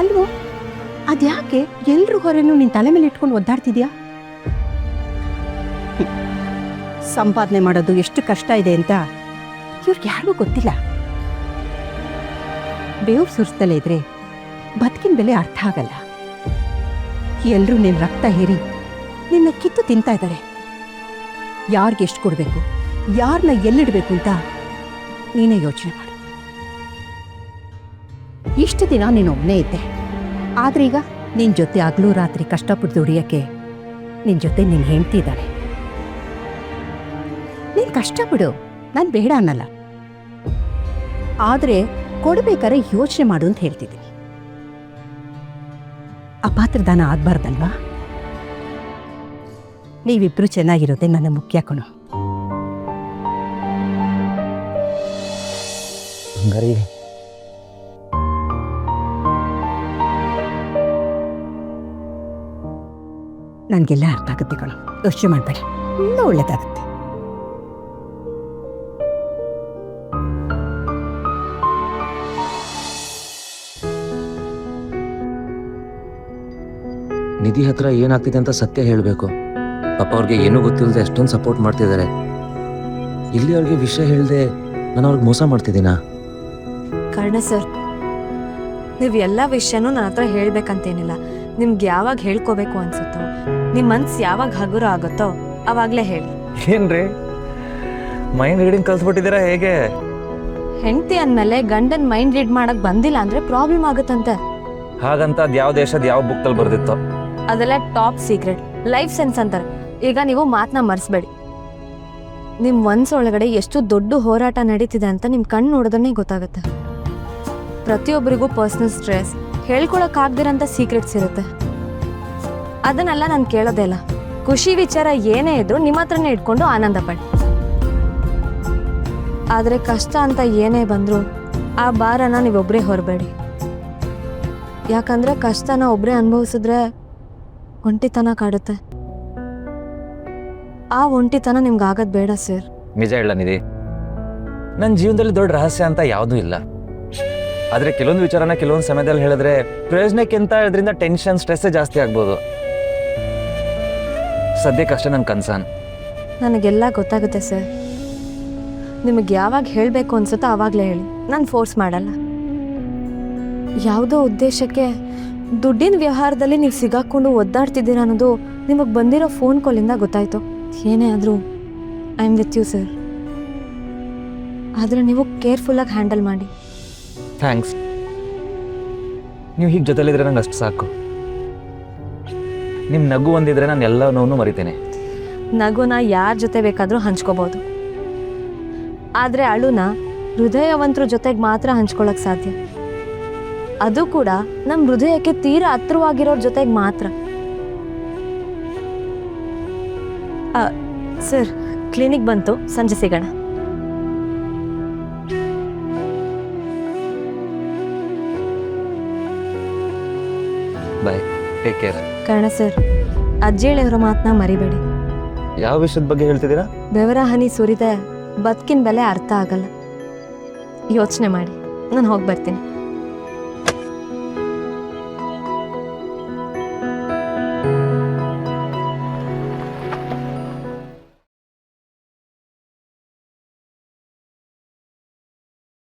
ಅಲ್ವೋ, ಅದ್ಯಾಕೆ ಎಲ್ರ ಹೊರೆನೂ ನಿನ್ನ ತಲೆ ಮೇಲೆ ಇಟ್ಕೊಂಡು ಒದ್ದಾಡ್ತಿದ್ಯಾ? ಸಂಪಾದನೆ ಮಾಡೋದು ಎಷ್ಟು ಕಷ್ಟ ಇದೆ ಅಂತ ಇವ್ರಿಗೆ ಯಾರಿಗೂ ಗೊತ್ತಿಲ್ಲ. ಬೇವು ಸುರಿಸ್ತಲೇ ಇದ್ರೆ ಬದುಕಿನ ಬೆಲೆ ಅರ್ಥ ಆಗಲ್ಲ. ಎಲ್ಲರೂ ನಿನ್ನ ರಕ್ತ ಹೇರಿ ನಿನ್ನ ಕಿತ್ತು ತಿಂತಾ ಇದ್ದಾರೆ. ಯಾರಿಗೆ ಎಷ್ಟು ಕೊಡಬೇಕು, ಯಾರನ್ನ ಎಲ್ಲಿಡಬೇಕು ಅಂತ ನೀನೇ ಯೋಚನೆ ಮಾಡು. ಇಷ್ಟು ದಿನ ನೀನೊಬ್ಬನೇ ಇದ್ದೆ, ಆದ್ರೆ ಈಗ ನಿನ್ನ ಜೊತೆ ಹಗಲು ರಾತ್ರಿ ಕಷ್ಟಪಟ್ಟು ದುಡಿಯೋಕ್ಕೆ ನಿನ್ನ ಜೊತೆ ನಿನ್ನ ಹೆಂಡ್ತಿ ಇದ್ದಾಳೆ. ನೀನು ಕಷ್ಟಪಡು, ನಾನು ಬೇಡ ಅನ್ನಲ್ಲ. ಆದರೆ ಕೊಡಬೇಕಾದ್ರೆ ಯೋಚನೆ ಮಾಡು ಅಂತ ಹೇಳ್ತಿದ್ದೀನಿ. ಅಪಾತ್ರದಾನ ಆಗ್ಬಾರ್ದಲ್ವಾ? ನೀವಿಬ್ರು ಚೆನ್ನಾಗಿರೋದೆ ನನ್ನ ಮುಖ್ಯ ಕಣೋ. ಹಂಗಾರಿ ನನಗೆಲ್ಲ ಅರ್ಥ ಆಗುತ್ತೆ ಕಣೋ, ಯೋಚನೆ ಮಾಡಬೇಡ, ಇನ್ನೂ ಒಳ್ಳೇದಾಗುತ್ತೆ. ನಿಧಿ ಹತ್ರ ಏನಾಗ್ತಿದೆ ಅಂತ ಸತ್ಯ ಹೇಳಬೇಕು. ಪಾಪ ಅವ್ರಿಗೆ ಏನೂ ಗೊತ್ತಿಲ್ಲದೆ ಎಷ್ಟೊಂದು ಸಪೋರ್ಟ್ ಮಾಡ್ತಿದ್ದಾರೆ. ಇಲ್ಲಿ ಅವ್ರಿಗೆ ವಿಷಯ ಹೇಳ್ದೆ ನಾನು ಅವ್ರಿಗೆ ಮೋಸ ಮಾಡ್ತಿದ್ದೀನಾ? ಕರ್ಣ ಸರ್, ನೀವು ಎಲ್ಲ ವಿಷಯನೂ ನನ್ನ ಹತ್ರ ಹೇಳ್ಬೇಕಂತೇನಿಲ್ಲ. ನಿಮ್ಗೆ ಯಾವಾಗ ಹೇಳ್ಕೋಬೇಕು ಅನ್ಸುತ್ತೋ, ನಿಮ್ಮ ಮನ್ಸು ಯಾವಾಗ ಹಗುರ ಆಗುತ್ತೋ ಅವಾಗಲೇ ಹೇಳಿ. ಏನ್ರಿ ಮೈಂಡ್ ರೀಡಿಂಗ್ ಕಲ್ಸ್ಬಿಟ್ಟಿದ್ದೀರಾ ಹೇಗೆ? ಹೆಂಡತಿ ಅಂದಮೇಲೆ ಗಂಡನ ಮೈಂಡ್ ರೀಡ್ ಮಾಡಕ್ ಬಂದಿಲ್ಲ ಅಂದ್ರೆ ಪ್ರಾಬ್ಲಮ್ ಆಗುತ್ತಂತೆ. ಹಾಗಂತ ಅದು ಯಾವ ದೇಶದ ಯಾವ ಬುಕ್ಕಲ್ಲಿ ಬರ್ದಿತ್ತು? ಅದೆಲ್ಲ ಟಾಪ್ ಸೀಕ್ರೆಟ್, ಲೈಫ್ ಸೆನ್ಸ್ ಅಂತಾರೆ. ಈಗ ನೀವು ಮಾತನ್ನ ಮರೆಸ್ಬೇಡಿ. ನಿಮ್ಮ ಮನ್ಸೊಳಗಡೆ ಎಷ್ಟು ದೊಡ್ಡ ಹೋರಾಟ ನಡೀತಿದೆ ಅಂತ ನಿಮ್ಮ ಕಣ್ಣು ನೋಡೋದನ್ನೇ ಗೊತ್ತಾಗುತ್ತೆ. ಪ್ರತಿಯೊಬ್ಬರಿಗೂ ಪರ್ಸನಲ್ ಸ್ಟ್ರೆಸ್, ಹೇಳ್ಕೊಳಕ್ಕಾಗ್ದಿರಂಥ ಸೀಕ್ರೆಟ್ಸ್ ಇರುತ್ತೆ. ಅದನ್ನೆಲ್ಲ ನಾನು ಕೇಳೋದೇ ಇಲ್ಲ. ಖುಷಿ ವಿಚಾರ ಏನೇ ಇದ್ರೂ ನಿಮ್ಮ ಹತ್ರನೇ ಇಟ್ಕೊಂಡು ಆನಂದ ಪಡಿ. ಆದರೆ ಕಷ್ಟ ಅಂತ ಏನೇ ಬಂದರೂ ಆ ಭಾರನ ನೀವೊಬ್ಬರೇ ಹೊರಬೇಡಿ. ಯಾಕಂದರೆ ಕಷ್ಟನ ಒಬ್ಬರೇ ಅನುಭವಿಸಿದ್ರೆ ಒಂಟಿತನ ಕಾಡುತ್ತೆ. ಆ ಒಂಟಿತನ ನಿಮ್ಗೆ ಆಗೋದು ಬೇಡ ಸರ್. ನಿಜ ಹೇಳ ನಿಧಿ, ನನ್ನ ಜೀವನದಲ್ಲಿ ದೊಡ್ಡ ರಹಸ್ಯ ಅಂತ ಯಾವುದೂ ಇಲ್ಲ. ಆದರೆ ಕೆಲವೊಂದು ವಿಚಾರನ ಕೆಲವೊಂದು ಸಮಯದಲ್ಲಿ ಹೇಳಿದ್ರೆ ಪ್ರಯೋಜನಕ್ಕಿಂತ ಇದರಿಂದ ಟೆನ್ಷನ್, ಸ್ಟ್ರೆಸ್ಸೇ ಜಾಸ್ತಿ ಆಗ್ಬೋದು. ಸದ್ಯಕ್ಕಷ್ಟೇ ನನ್ನ ಕನ್ಸನ್. ನನಗೆಲ್ಲ ಗೊತ್ತಾಗುತ್ತೆ ಸರ್. ನಿಮಗೆ ಯಾವಾಗ ಹೇಳಬೇಕು ಅನ್ಸುತ್ತೋ ಆವಾಗಲೇ ಹೇಳಿ, ನಾನು ಫೋರ್ಸ್ ಮಾಡಲ್ಲ. ಯಾವುದೋ ಉದ್ದೇಶಕ್ಕೆ ದುಡ್ಡಿನ ವ್ಯವಹಾರದಲ್ಲಿ ನೀವು ಸಿಗಾಕೊಂಡು ಒದ್ದಾಡ್ತಿದ್ದೀರಾ ಅನ್ನೋದು ನಿಮಗೆ ಬಂದಿರೋ ಫೋನ್ ಕಾಲಿಂದ ಗೊತ್ತಾಯಿತು. ಏನೇ ಆದರೂ I am with you sir. ಆದರೆ ನೀವು ಕೇರ್ಫುಲ್ಲಾಗಿ ಹ್ಯಾಂಡಲ್ ಮಾಡಿ. ಥ್ಯಾಂಕ್ಸ್. ನೀವು ಹೀಗೆ ಜೊತೆಲಿದ್ರೆ ನಂಗೆ ಅಷ್ಟು ಸಾಕು. ನಿಮ್ಮ ನಗು ಒಂದಿದ್ರೆ ನಾನು ಎಲ್ಲ ನೋವು ಮರಿತೇನೆ. ನಗುನ ಯಾರ ಜೊತೆ ಬೇಕಾದರೂ ಹಂಚ್ಕೋಬೋದು, ಆದರೆ ಅಳುನ ಹೃದಯವಂತರ ಜೊತೆಗೆ ಮಾತ್ರ ಹಂಚ್ಕೊಳ್ಳೋಕೆ ಸಾಧ್ಯ. ಅದು ಕೂಡ ನಮ್ಮ ಹೃದಯಕ್ಕೆ ತೀರಾ ಹತ್ರವಾಗಿರೋರ ಜೊತೆಗೆ ಮಾತ್ರ. ಸರ್, ಕ್ಲಿನಿಕ್ ಬಂತು, ಸಂಜೆ ಸಿಗೋಣ. ಬಾಯ್, ಟೇಕ್ ಕೇರ್. ಕರ್ಣ ಸರ್, ಅಜ್ಜಿ ಹೇಳಿರೋ ಮಾತನ್ನ ಮರಿಬೇಡಿ. ಯಾವ ವಿಷಯದ ಬಗ್ಗೆ ಹೇಳ್ತಿದ್ದೀರಾ? ಬೆವರ ಹನಿ ಸುರಿದೆ ಬದುಕಿನ ಬೆಲೆ ಅರ್ಥ ಆಗಲ್ಲ. ಯೋಚನೆ ಮಾಡಿ. ನಾನು ಹೋಗಿ ಬರ್ತೀನಿ.